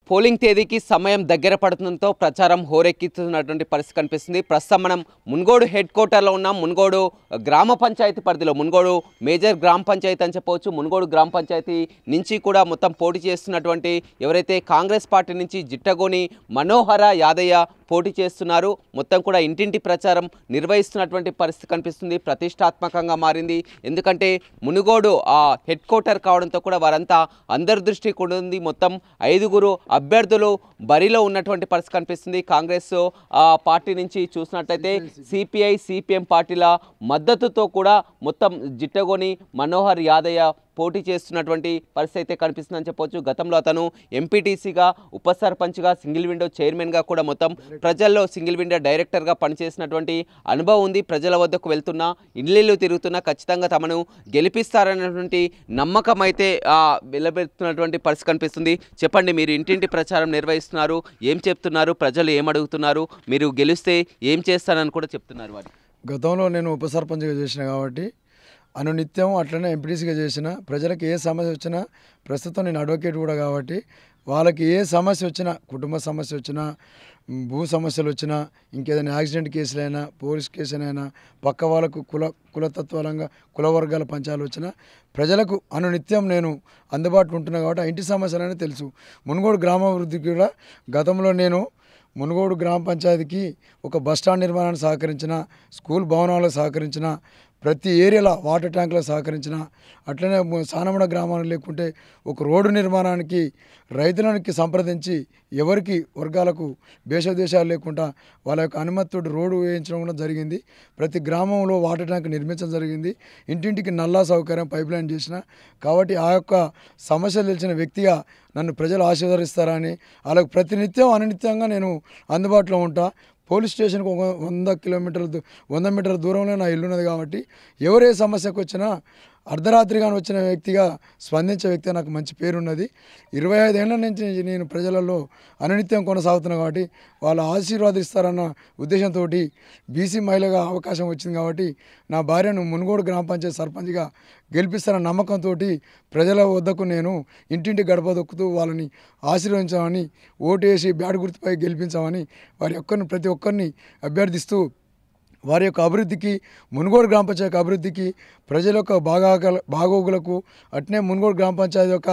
Polling తేదీకి సమయం దగ్గర పడుతుండటంతో ప్రచారం హోరెక్కిస్తున్నటువంటి పరిస్థితి కనిపిస్తుంది. ప్రస్తుతం మనం మున్గోడు హెడ్ క్వార్టర్లో ఉన్నాం. మున్గోడు గ్రామ పంచాయతీ పరిధిలో మున్గోడు మేజర్ గ్రామ పంచాయతీ అని చెప్పవచ్చు. మున్గోడు గ్రామ పంచాయతీ నుంచి కూడా మొత్తం పోటీ చేస్తున్నటువంటి ఎవరైతే కాంగ్రెస్ పార్టీ నుంచి జిట్టగోని మనోహర యాదయ్య పోటీ చేస్తున్నారు. మొత్తం కూడా ఇంటింటి ప్రచారం నిర్వహిస్తున్నటువంటి పరిస్థితి కనిపిస్తుంది. ప్రతిష్టాత్మకంగా మారింది. ఎందుకంటే మునుగోడు హెడ్ క్వార్టర్ కావడంతో కూడా వారంతా అందరి దృష్టి కూడా ఉంది. మొత్తం 5 అభ్యర్థులు బరిలో ఉన్నటువంటి పరిస్థితి కనిపిస్తుంది. కాంగ్రెస్ పార్టీ నుంచి చూసినట్లయితే సిపిఐ సిపిఎం పార్టీల మద్దతుతో కూడా మొత్తం జిట్టగోని మనోహర్ యాదయ్య పోటీ చేస్తున్నటువంటి పరిస్థితి అయితే కనిపిస్తుందని చెప్పవచ్చు. గతంలో అతను ఎంపీటీసీగా, ఉప సర్పంచ్గా, సింగిల్ విండో చైర్మన్గా కూడా మొత్తం ప్రజల్లో సింగిల్ విండో డైరెక్టర్గా పనిచేసినటువంటి అనుభవం ఉంది. ప్రజల వద్దకు వెళ్తున్నా, ఇళ్ళు తిరుగుతున్నా ఖచ్చితంగా తమను గెలిపిస్తారనేటువంటి నమ్మకం అయితే వెలబెడుతున్నటువంటి పరిస్థితి కనిపిస్తుంది. చెప్పండి, మీరు ఇంటింటి ప్రచారం నిర్వహిస్తున్నారు, ఏం చెప్తున్నారు, ప్రజలు ఏం అడుగుతున్నారు, మీరు గెలిస్తే ఏం చేస్తారని కూడా చెప్తున్నారు వారు? గతంలో నేను ఉప సర్పంచ్గా చేసిన కాబట్టి అనునిత్యం అట్లనే ఎంపీటీసీగా చేసిన ప్రజలకు ఏ సమస్య వచ్చినా, ప్రస్తుతం నేను అడ్వకేట్ కూడా కాబట్టి వాళ్ళకి ఏ సమస్య వచ్చినా, కుటుంబ సమస్య వచ్చినా, భూ సమస్యలు వచ్చినా, ఇంకేదైనా యాక్సిడెంట్ కేసులైనా, పోలీస్ కేసులైనా, పక్క వాళ్ళకు కులతత్వాలంగా కుల వర్గాల పంచాలు వచ్చినా ప్రజలకు అనునిత్యం నేను అందుబాటులో ఉంటున్నా కాబట్టి ఆ ఇంటి సమస్యలనే తెలుసు. మునుగోడు గ్రామాభివృద్ధికి కూడా గతంలో నేను మునుగోడు గ్రామ పంచాయతీకి ఒక బస్టాండ్ నిర్మాణానికి సహకరించిన, స్కూల్ భవనాలకు సహకరించిన, ప్రతి ఏరియాలో వాటర్ ట్యాంకులకు సహకరించిన, అట్లనే సానమడ గ్రామానికి లేకుంటే ఒక రోడ్డు నిర్మాణానికి రైతులకి సంప్రదించి ఎవరికి వర్గాలకు భేషదేశాలు లేకుండా వాళ్ళ యొక్క అనుమతితో రోడ్డు వేయించడం కూడా జరిగింది. ప్రతి గ్రామంలో వాటర్ ట్యాంక్ నిర్మించడం జరిగింది. ఇంటింటికి నల్లా సౌకర్యం పైప్ లైన్ చేసిన కాబట్టి ఆ యొక్క సమస్యలు తెలిసిన వ్యక్తిగా నన్ను ప్రజలు ఆశీర్వదిస్తారని వాళ్ళకు ప్రతినిత్యం అనునిత్యంగా నేను అందుబాటులో ఉంటా. పోలీస్ స్టేషన్కి 100 మీటర్ల దూరంలో నా ఇల్లు ఉన్నది కాబట్టి ఎవరే సమస్యకు వచ్చినా అర్ధరాత్రిగా వచ్చిన వ్యక్తిగా స్పందించే వ్యక్తిగా నాకు మంచి పేరున్నది. 25 ఏళ్ల నుంచి నేను ప్రజలలో అనునిత్యం కొనసాగుతున్నా కాబట్టి వాళ్ళు ఆశీర్వాదిస్తారన్న ఉద్దేశంతో బీసీ మహిళగా అవకాశం వచ్చింది కాబట్టి నా భార్యను మునుగోడు గ్రామ పంచాయతీ సర్పంచ్గా గెలిపిస్తారన్న నమ్మకంతో ప్రజల వద్దకు నేను ఇంటింటి గడప దొక్కుతూ వాళ్ళని ఆశీర్వదించామని, ఓటు వేసి బ్యాట్ గుర్తుపై గెలిపించామని ప్రతి ఒక్కరిని అభ్యర్థిస్తూ వారి యొక్క అభివృద్ధికి, మునుగోడు గ్రామ పంచాయతీ అభివృద్ధికి, ప్రజల యొక్క బాగోగులకు, అట్నే మునుగోడు గ్రామ పంచాయతీ యొక్క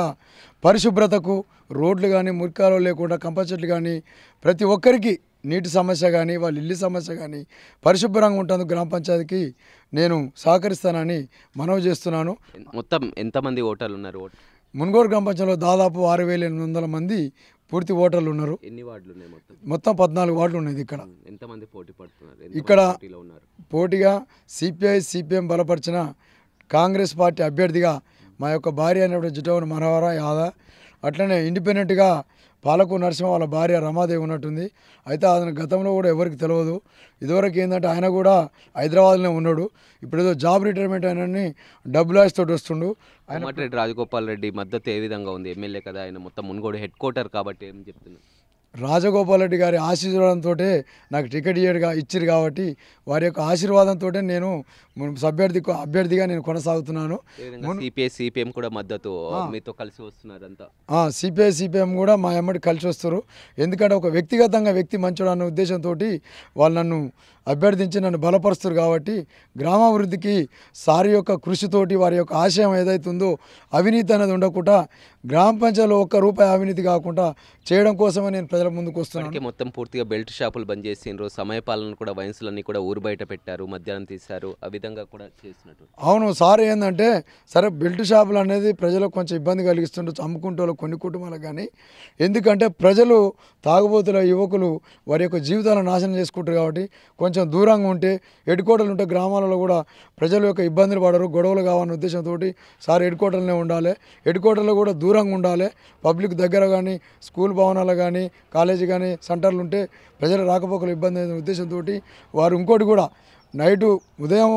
పరిశుభ్రతకు, రోడ్లు కానీ మురికాలు లేకుండా కంప చెట్లు కానీ, ప్రతి ఒక్కరికి నీటి సమస్య కానీ, వాళ్ళ ఇల్లు సమస్య కానీ పరిశుభ్రంగా ఉంటుంది గ్రామ పంచాయతీకి నేను సహకరిస్తానని మనవి చేస్తున్నాను. మొత్తం ఎంతమంది ఓటర్లు ఉన్నారు? మునుగోడు గ్రామ పంచాయతీలో దాదాపు 6,800 మంది పూర్తి ఓటర్లు ఉన్నారు. ఎన్ని వార్డులు ఉన్నాయి? మొత్తం 14 వార్డులు ఉన్నాయి. ఇక్కడ ఎంతమంది పోటీ పడుతున్నారు? ఇక్కడ పోటీగా సిపిఐ సిపిఎం బలపరిచిన కాంగ్రెస్ పార్టీ అభ్యర్థిగా మా యొక్క భార్య అయినటువంటి జిట్టగోని మనోహర యాదవ్, అట్లనే ఇండిపెండెంట్గా పాలకు నరసింహ వాళ్ళ భార్య రమాదేవి ఉన్నట్టుంది. అయితే ఆయన గతంలో కూడా ఎవరికి తెలియదు. ఇదివరకు ఏంటంటే ఆయన కూడా హైదరాబాద్లోనే ఉన్నాడు. ఇప్పుడు ఏదో జాబ్ రిటైర్మెంట్ అయినని డబ్బులు తోటి వస్తుండు. కోమటిరెడ్డి రాజగోపాల్ రెడ్డి మద్దతు ఏ విధంగా ఉంది? ఎమ్మెల్యే కదా ఆయన, మొత్తం మునుగోడు హెడ్ క్వార్టర్ కాబట్టి ఏం చెప్తున్నారు? రాజగోపాల్ రెడ్డి గారి ఆశీర్వాదంతో నాకు టికెట్ ఇచ్చారు కాబట్టి వారి యొక్క ఆశీర్వాదంతో నేను అభ్యర్థిగా నేను కొనసాగుతున్నాను. సిపిఐ సిపిఎం కూడా మద్దతు మీతో కలిసి వస్తున్నారు అంతా. సిపిఐ సిపిఎం కూడా మా ఎమ్మటి కలిసి వస్తారు. ఎందుకంటే ఒక వ్యక్తి మంచోడు అన్న ఉద్దేశంతో వాళ్ళు నన్ను అభ్యర్థించి నన్ను బలపరుస్తారు కాబట్టి గ్రామాభివృద్ధికి సారి యొక్క కృషితోటి వారి యొక్క ఆశయం ఏదైతే ఉందో అవినీతి అనేది ఉండకుండా, గ్రామ పంచాయతీలో ₹1 అవినీతి కాకుండా చేయడం కోసమే నేను ప్రజల ముందుకు వస్తున్నాను. మొత్తం పూర్తిగా బెల్ట్ షాపులు బంద్ చేసిండ్రు, సమయపాలన కూడా వైన్స్లన్నీ కూడా ఊరు బయట పెట్టారు, మధ్యాహ్నం తీశారు, ఆ విధంగా కూడా చేసినట్టు. అవును సార్, ఏంటంటే సరే బెల్ట్ షాపులు అనేది ప్రజలకు కొంచెం ఇబ్బంది కలిగిస్తుండొచ్చు, అమ్ముకుంటూ కొన్ని కుటుంబాలకు. కానీ ఎందుకంటే ప్రజలు తాగుబోతుల యువకులు వారి యొక్క జీవితాలను నాశనం చేసుకుంటారు కాబట్టి కొంచెం దూరంగా ఉంటే, హెడ్ క్వార్టర్లు ఉంటే గ్రామాలలో కూడా ప్రజల యొక్క ఇబ్బందులు పడరు, గొడవలు కావాలన్న ఉద్దేశంతో సార్ హెడ్ క్వార్టర్లోనే ఉండాలి, హెడ్ క్వార్టర్లో కూడా దూరంగా ఉండాలి, పబ్లిక్ దగ్గర కానీ, స్కూల్ భవనాలు కానీ, కాలేజీ కానీ సెంటర్లు ఉంటే ప్రజల రాకపోకలు ఇబ్బంది అనే ఉద్దేశంతో వారు ఇంకోటి కూడా ఉదయం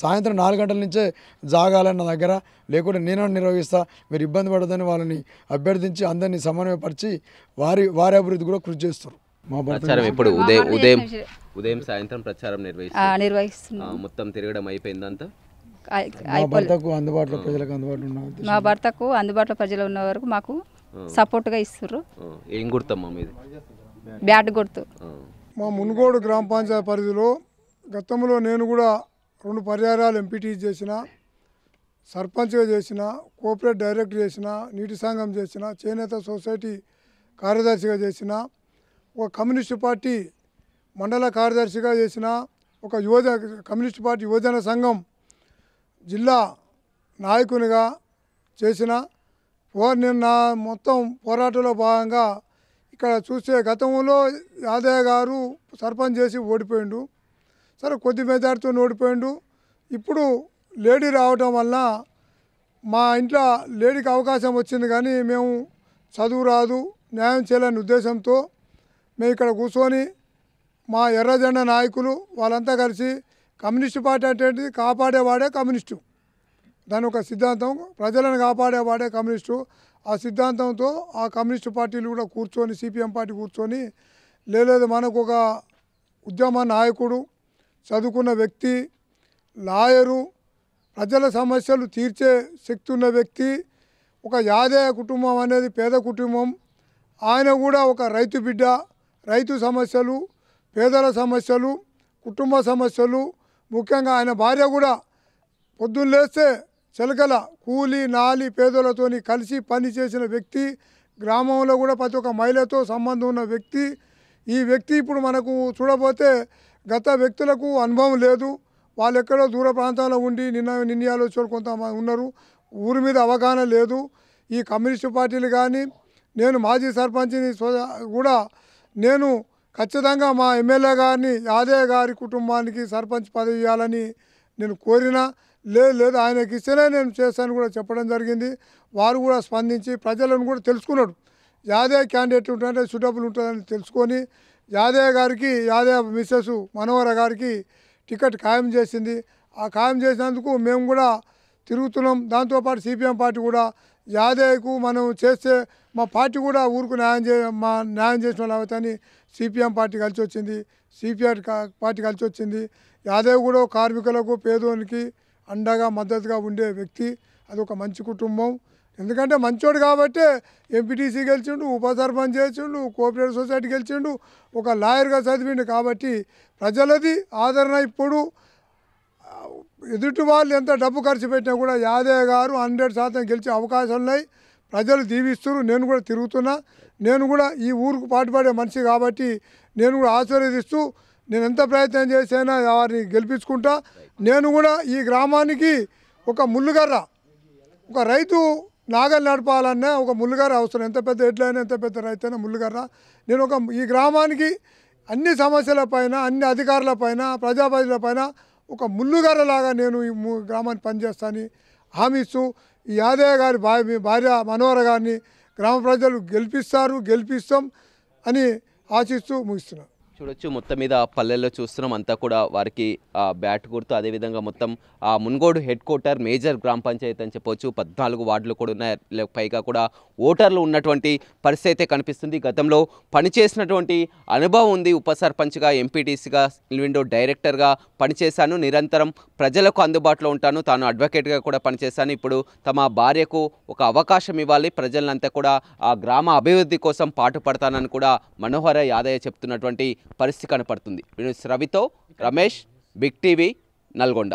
సాయంత్రం 4 గంటల నుంచే జాగాలన్న దగ్గర లేకుంటే నేను నిర్వహిస్తా, మీరు ఇబ్బంది పడదని వాళ్ళని అభ్యర్థించి అందరినీ సమన్వయపరిచి వారి అభివృద్ధి కూడా కృషి చేస్తారు. ప్రచారం ఎప్పుడు ఉదయం సాయంత్రం ప్రచారం నిర్వహిస్తున్నాం. మొత్తం తిరగడం అయిపోయిందంతా. మా భర్తకు అందుబాటులో ప్రజలకు అందుబాటులో మా భర్తకు అందుబాటులో ప్రజలు ఉన్న వరకు మాకు సపోర్ట్గా ఇస్తుర్రు. ఏం గుర్తమ్మా మీది? బ్యాట్ గుర్తు. మా మునుగోడు గ్రామ పంచాయతీ పరిధిలో గతంలో నేను కూడా 2 పర్యాయాలు ఎంపీటీ చేసిన, సర్పంచ్గా చేసిన, కోఆపరేటివ్ డైరెక్టర్ చేసిన, నీటి సంఘం చేసిన, చేనేత సొసైటీ కార్యదర్శిగా చేసిన, ఒక కమ్యూనిస్టు పార్టీ మండల కార్యదర్శిగా చేసిన, ఒక కమ్యూనిస్టు పార్టీ యువజన సంఘం జిల్లా నాయకునిగా చేసిన. నేను నా మొత్తం పోరాటంలో భాగంగా ఇక్కడ చూస్తే గతంలో యాదయ్య గారు సర్పంచ్ చేసి ఓడిపోయిండు. సరే కొద్ది మెజార్టీతో ఓడిపోయిండు. ఇప్పుడు లేడీ రావటం వల్ల మా ఇంట్లో లేడీకి అవకాశం వచ్చింది, కానీ మేము చదువు రాదు, న్యాయం చేయాలనే ఉద్దేశంతో మేము ఇక్కడ కూర్చొని మా ఎర్రజెండా నాయకులు వాళ్ళంతా కలిసి కమ్యూనిస్టు పార్టీ అంటే కాపాడేవాడే కమ్యూనిస్టు, దాని ఒక సిద్ధాంతం, ప్రజలను కాపాడేవాడే కమ్యూనిస్టు. ఆ సిద్ధాంతంతో ఆ కమ్యూనిస్టు పార్టీలు కూడా కూర్చొని, సిపిఎం పార్టీ కూర్చొని, లేదు మనకు ఒక ఉద్యమ నాయకుడు, చదువుకున్న వ్యక్తి, లాయరు, ప్రజల సమస్యలు తీర్చే శక్తి ఉన్న వ్యక్తి, ఒక యాదయ్య కుటుంబం అనేది పేద కుటుంబం, ఆయన కూడా ఒక రైతు బిడ్డ, రైతు సమస్యలు, పేదల సమస్యలు, కుటుంబ సమస్యలు, ముఖ్యంగా ఆయన భార్య కూడా పొద్దున్న లేస్తే చిలకల కూలి నాలి పేదలతోని కలిసి పని చేసిన వ్యక్తి, గ్రామంలో కూడా ప్రతి ఒక్క మహిళతో సంబంధం ఉన్న వ్యక్తి. ఈ వ్యక్తి ఇప్పుడు మనకు చూడబోతే గత వ్యక్తులకు అనుభవం లేదు, వాళ్ళు ఎక్కడో దూర ప్రాంతాల్లో ఉండి నిర్ణయాలు కొంతమంది ఉన్నారు, ఊరి మీద అవగాహన లేదు. ఈ కమ్యూనిస్టు పార్టీలు కానీ, నేను మాజీ సర్పంచ్ని కూడా నేను ఖచ్చితంగా మా ఎమ్మెల్యే గారిని, యాదయ్య గారి కుటుంబానికి సర్పంచ్ పదవి ఇవ్వాలని నేను కోరినా, లేదు ఆయనకి ఇస్తేనే నేను చేస్తాను కూడా చెప్పడం జరిగింది. వారు కూడా స్పందించి ప్రజలను కూడా తెలుసుకున్నాడు, యాదయ్య క్యాండిడేట్ ఉంటుందంటే సూటబుల్ ఉంటుందని తెలుసుకొని యాదయ్య మిస్సెస్ మనోహర గారికి టికెట్ ఖాయం చేసింది. ఆ ఖాయం చేసినందుకు మేము కూడా తిరుగుతున్నాం. దాంతోపాటు సిపిఎం పార్టీ కూడా యాదయ్యకు మనం చేస్తే మా పార్టీ కూడా ఊరుకు న్యాయం చేసిన వాళ్ళు అవుతాయని సిపిఎం పార్టీ కలిసి వచ్చింది, సిపిఐ పార్టీ కలిసి వచ్చింది. యాదయ్య కూడా కార్మికులకు, పేదోనికి అండగా మద్దతుగా ఉండే వ్యక్తి. అది ఒక మంచి కుటుంబం, ఎందుకంటే మంచోడు కాబట్టే ఎంపీటీసీ గెలిచిండు, ఉప సర్పంచ్ చేసిండు, కోఆపరేటివ్ సొసైటీ గెలిచిండు, ఒక లాయర్గా చదివిండు. కాబట్టి ప్రజలది ఆదరణ. ఇప్పుడు ఎదుటి వాళ్ళు ఎంత డబ్బు ఖర్చు పెట్టినా కూడా యాదయ్య గారు 100% గెలిచే అవకాశాలు ఉన్నాయి. ప్రజలు దీవిస్తున్నారు. నేను కూడా తిరుగుతున్నా, నేను కూడా ఈ ఊరుకు పాటుపడే మనిషి కాబట్టి నేను కూడా ఆశీర్వదిస్తూ, నేను ఎంత ప్రయత్నం చేసైనా వారిని గెలిపించుకుంటా. నేను కూడా ఈ గ్రామానికి ఒక ముళ్ళుగర్ర, ఒక రైతు నాగలు నడపాలన్నా ఒక ముళ్ళుగర్ర అవసరం. ఎంత పెద్ద ఎడ్లైనా, ఎంత పెద్ద రైతు అయినా ముళ్ళుగర్ర. నేను ఈ గ్రామానికి అన్ని సమస్యలపైన, అన్ని అధికారులపైన, ప్రజాప్రతినిధులపైన ఒక ముళ్ళుగర్రలాగా నేను ఈ గ్రామాన్ని పనిచేస్తానని హామీ ఇస్తూ, ఈ యాదయ్య గారి భార్య మనోహర గారిని గ్రామ ప్రజలు గెలిపిస్తాం అని ఆశిస్తూ ముగిస్తున్నాను. చూడొచ్చు, మొత్తం మీద పల్లెల్లో చూస్తున్నాం, అంతా కూడా వారికి బ్యాట్ గుర్తు. అదేవిధంగా మొత్తం మున్గోడు హెడ్ క్వార్టర్ మేజర్ గ్రామ పంచాయతీ అని చెప్పవచ్చు. 14 వార్డులు కూడా ఉన్నాయి, పైగా కూడా ఓటర్లు ఉన్నటువంటి పరిస్థితి అయితే కనిపిస్తుంది. గతంలో పనిచేసినటువంటి అనుభవం ఉంది, ఉప సర్పంచ్గా, ఎంపీటీసీగా, విండో డైరెక్టర్గా పనిచేశాను, నిరంతరం ప్రజలకు అందుబాటులో ఉంటాను, తాను అడ్వకేట్గా కూడా పనిచేశాను. ఇప్పుడు తమ భార్యకు ఒక అవకాశం ఇవ్వాలి, ప్రజలంతా కూడా ఆ గ్రామ అభివృద్ధి కోసం పాటుపడతానని కూడా మనోహర యాదయ్య చెప్తున్నటువంటి పరిస్థితి కనపడుతుంది. రవితో రమేష్, బిగ్ టీవీ, నల్గొండ.